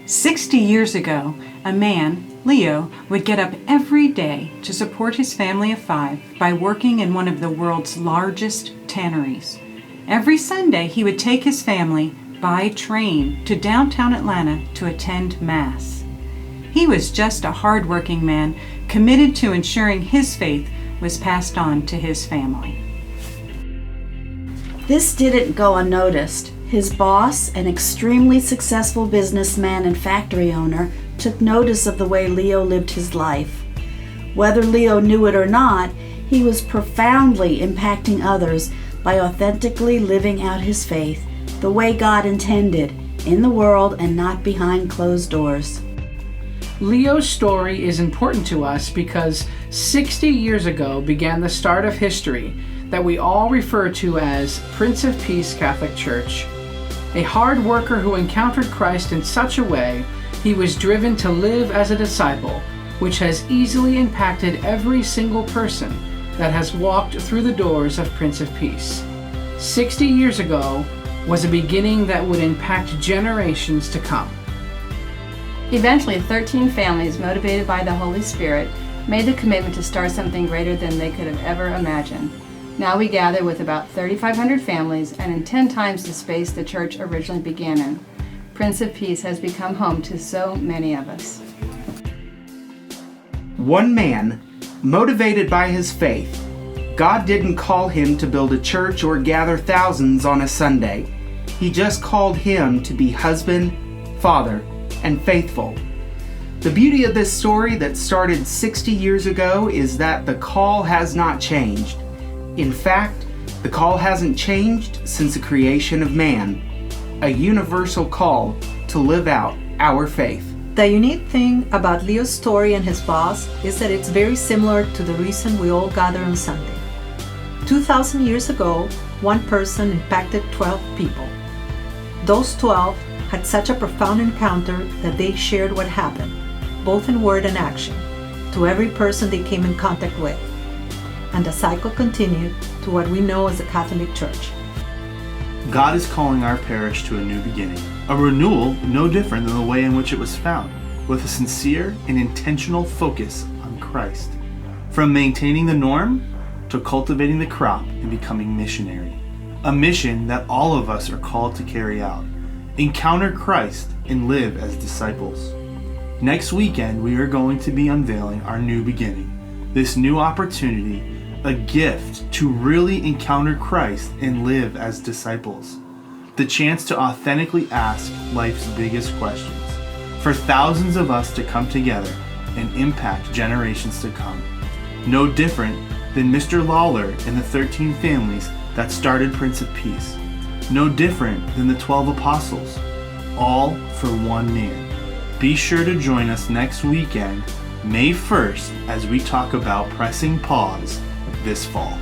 60 years ago, a man, Leo, would get up every day to support his family of 5 by working in one of the world's largest tanneries. Every Sunday, he would take his family by train to downtown Atlanta to attend Mass. He was just a hard-working man, committed to ensuring his faith was passed on to his family. This didn't go unnoticed. His boss, an extremely successful businessman and factory owner, took notice of the way Leo lived his life. Whether Leo knew it or not, he was profoundly impacting others by authentically living out his faith the way God intended, in the world and not behind closed doors. Leo's story is important to us because 60 years ago began the start of history that we all refer to as Prince of Peace Catholic Church. A hard worker who encountered Christ in such a way, he was driven to live as a disciple, which has easily impacted every single person that has walked through the doors of Prince of Peace. 60 years ago was a beginning that would impact generations to come. Eventually, 13 families, motivated by the Holy Spirit, made the commitment to start something greater than they could have ever imagined. Now we gather with about 3,500 families and in 10 times the space the church originally began in. Prince of Peace has become home to so many of us. One man, motivated by his faith. God didn't call him to build a church or gather thousands on a Sunday. He just called him to be husband, father, and faithful. The beauty of this story that started 60 years ago is that the call has not changed. In fact, the call hasn't changed since the creation of man. A universal call to live out our faith. The unique thing about Leo's story and his boss is that it's very similar to the reason we all gather on Sunday. 2,000 years ago, one person impacted 12 people. Those 12 had such a profound encounter that they shared what happened, both in word and action, to every person they came in contact with. And the cycle continued to what we know as the Catholic Church. God is calling our parish to a new beginning, a renewal no different than the way in which it was found, with a sincere and intentional focus on Christ. From maintaining the norm to cultivating the crop and becoming missionary. A mission that all of us are called to carry out. Encounter Christ and live as disciples. Next weekend, we are going to be unveiling our new beginning. This new opportunity, a gift to really encounter Christ and live as disciples. The chance to authentically ask life's biggest questions. For thousands of us to come together and impact generations to come. No different than Mr. Lawler and the 13 families that started Prince of Peace. No different than the 12 apostles. All for one man. Be sure to join us next weekend, May 1st, as we talk about pressing pause this fall.